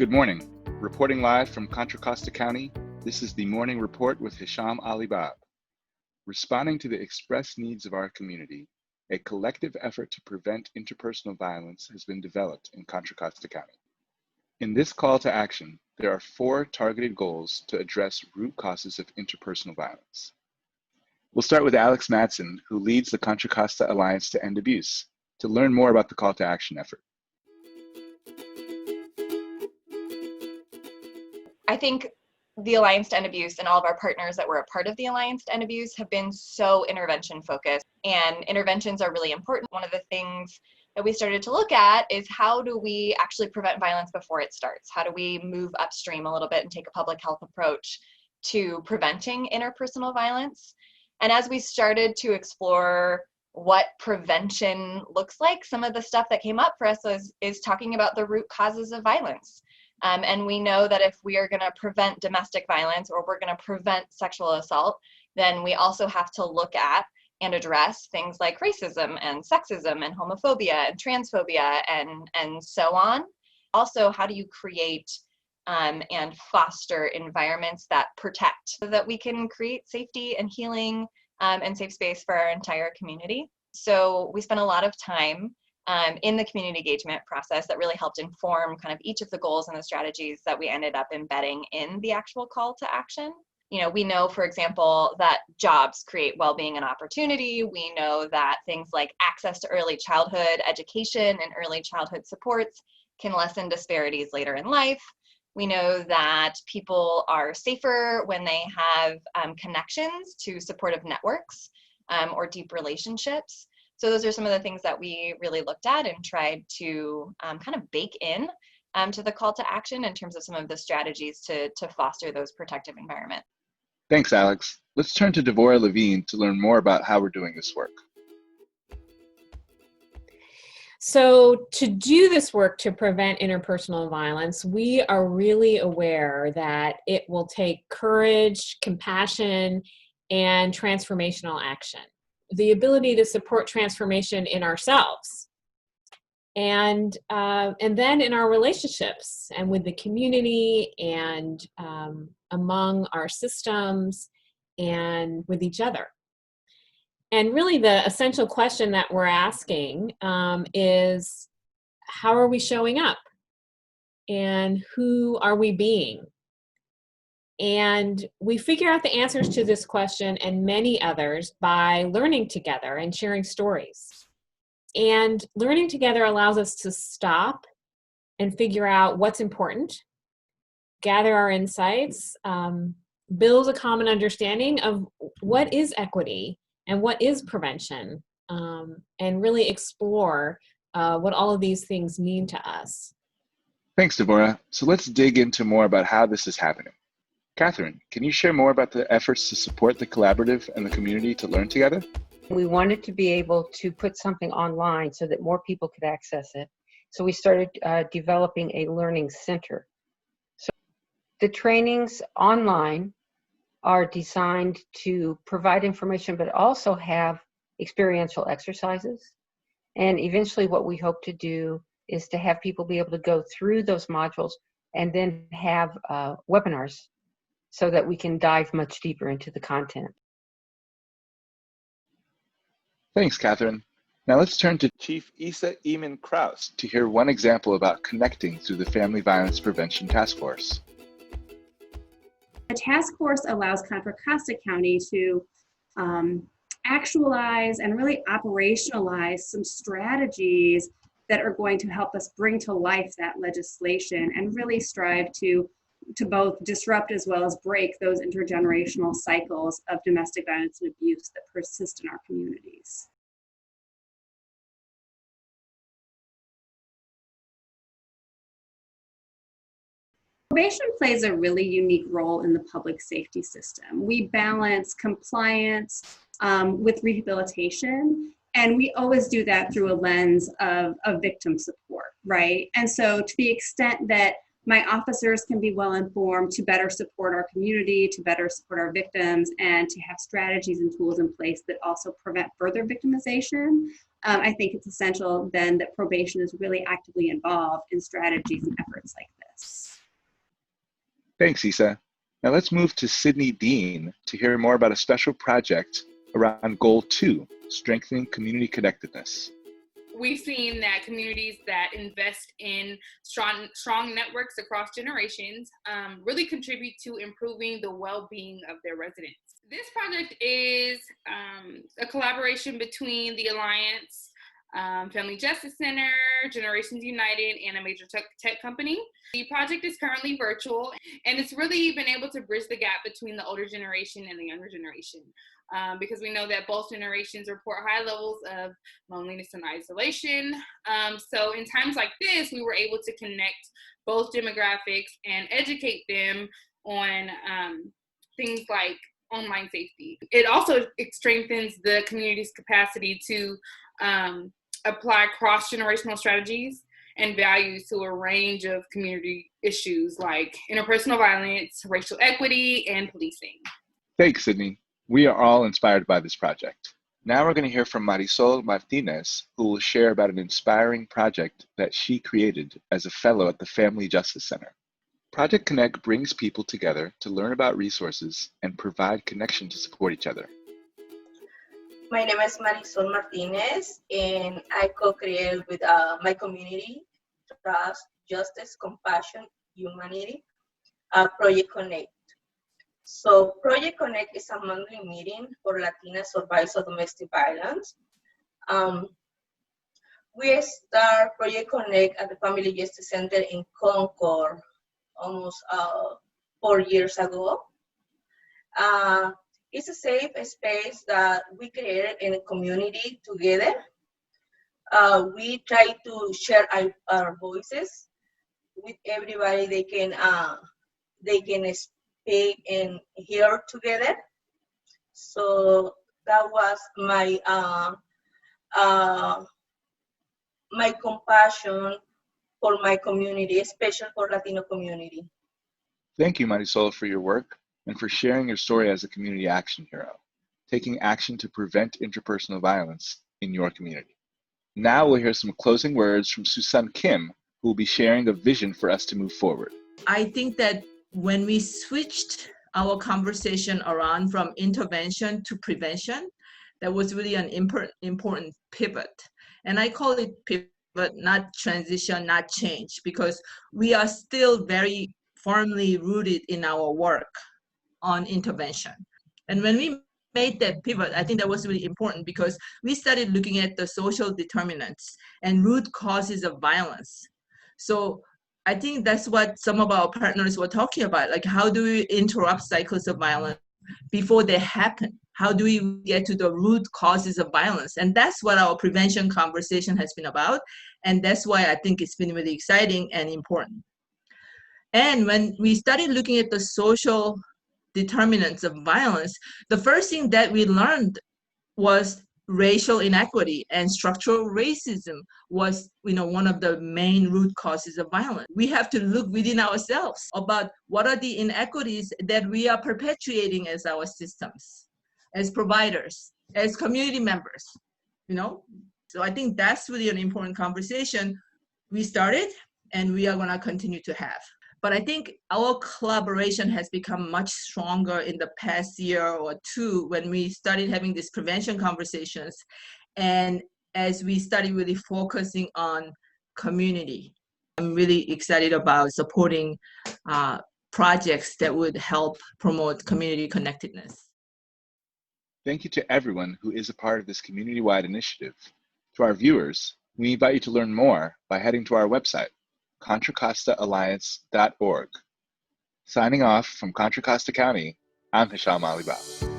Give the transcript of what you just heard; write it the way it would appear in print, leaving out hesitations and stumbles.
Good morning. Reporting live from Contra Costa County, this is the Morning Report with Hisham Ali Bab. Responding to the expressed needs of our community, a collective effort to prevent interpersonal violence has been developed in Contra Costa County. In this call to action, there are 4 targeted goals to address root causes of interpersonal violence. We'll start with Alex Madsen, who leads the Contra Costa Alliance to End Abuse, to learn more about the call to action effort. I think the Alliance to End Abuse and all of our partners that were a part of the Alliance to End Abuse have been so intervention focused, and interventions are really important. One of the things that we started to look at is how do we actually prevent violence before it starts? How do we move upstream a little bit and take a public health approach to preventing interpersonal violence? And as we started to explore what prevention looks like, some of the stuff that came up for us is talking about the root causes of violence. And we know that if we are going to prevent domestic violence or we're going to prevent sexual assault, then we also have to look at and address things like racism and sexism and homophobia and transphobia and so on. Also, how do you create and foster environments that protect so that we can create safety and healing and safe space for our entire community? So we spent a lot of time in the community engagement process that really helped inform kind of each of the goals and the strategies that we ended up embedding in the actual call to action. You know, we know, for example, that jobs create well-being and opportunity. We know that things like access to early childhood education and early childhood supports can lessen disparities later in life. We know that people are safer when they have connections to supportive networks or deep relationships. So those are some of the things that we really looked at and tried to kind of bake in to the call to action in terms of some of the strategies to foster those protective environments. Thanks, Alex. Let's turn to Devorah Levine to learn more about how we're doing this work. So to do this work to prevent interpersonal violence, we are really aware that it will take courage, compassion, and transformational action. The ability to support transformation in ourselves and then in our relationships and with the community and among our systems and with each other. And really the essential question that we're asking is, how are we showing up? And who are we being? And we figure out the answers to this question and many others by learning together and sharing stories. And learning together allows us to stop and figure out what's important, gather our insights, build a common understanding of what is equity and what is prevention, and really explore what all of these things mean to us. Thanks, Devorah. So let's dig into more about how this is happening. Catherine, can you share more about the efforts to support the collaborative and the community to learn together? We wanted to be able to put something online so that more people could access it. So we started developing a learning center. So the trainings online are designed to provide information, but also have experiential exercises. And eventually what we hope to do is to have people be able to go through those modules and then have webinars so that we can dive much deeper into the content. Thanks, Catherine. Now let's turn to Chief Isa Eamon Kraus to hear one example about connecting through the Family Violence Prevention Task Force. The task force allows Contra Costa County to actualize and really operationalize some strategies that are going to help us bring to life that legislation and really strive to both disrupt as well as break those intergenerational cycles of domestic violence and abuse that persist in our communities. Probation plays a really unique role in the public safety system. We balance compliance with rehabilitation, and we always do that through a lens of victim support, right? And so to the extent that my officers can be well informed to better support our community, to better support our victims, and to have strategies and tools in place that also prevent further victimization. I think it's essential then that probation is really actively involved in strategies and efforts like this. Thanks, Isa. Now let's move to Sydney Dean to hear more about a special project around Goal 2, strengthening community connectedness. We've seen that communities that invest in strong networks across generations really contribute to improving the well-being of their residents. This project is a collaboration between the Alliance, Family Justice Center, Generations United, and a major tech company. The project is currently virtual, and it's really been able to bridge the gap between the older generation and the younger generation. Because we know that both generations report high levels of loneliness and isolation. So in times like this, we were able to connect both demographics and educate them on things like online safety. It also strengthens the community's capacity to apply cross-generational strategies and values to a range of community issues like interpersonal violence, racial equity, and policing. Thanks, Sydney. We are all inspired by this project. Now we're going to hear from Marisol Martinez, who will share about an inspiring project that she created as a fellow at the Family Justice Center. Project Connect brings people together to learn about resources and provide connection to support each other. My name is Marisol Martinez, and I co-created with my community, Trust, Justice, Compassion, Humanity, Project Connect. So Project Connect is a monthly meeting for Latina survivors of domestic violence. We start Project Connect at the Family Justice Center in Concord almost 4 years ago. It's a safe space that we created in a community together. We try to share our voices with everybody. They can speak and hear together. So that was my my compassion for my community, especially for Latino community. Thank you, Marisol, for your work and for sharing your story as a community action hero, taking action to prevent interpersonal violence in your community. Now we'll hear some closing words from Susan Kim, who will be sharing a vision for us to move forward. I think that when we switched our conversation around from intervention to prevention, that was really an important pivot. And I call it pivot, not transition, not change, because we are still very firmly rooted in our work on intervention. And when we made that pivot, I think that was really important because we started looking at the social determinants and root causes of violence. So I think that's what some of our partners were talking about, like how do we interrupt cycles of violence before they happen? How do we get to the root causes of violence? And that's what our prevention conversation has been about. And that's why I think it's been really exciting and important. And when we started looking at the social determinants of violence, the first thing that we learned was racial inequity and structural racism was, one of the main root causes of violence. We have to look within ourselves about what are the inequities that we are perpetuating as our systems, as providers, as community members, So I think that's really an important conversation we started and we are going to continue to have. But I think our collaboration has become much stronger in the past year or two when we started having these prevention conversations. And as we started really focusing on community, I'm really excited about supporting projects that would help promote community connectedness. Thank you to everyone who is a part of this community-wide initiative. To our viewers, we invite you to learn more by heading to our website, ContraCostaAlliance.org. Signing off from Contra Costa County, I'm Hisham Ali Bab.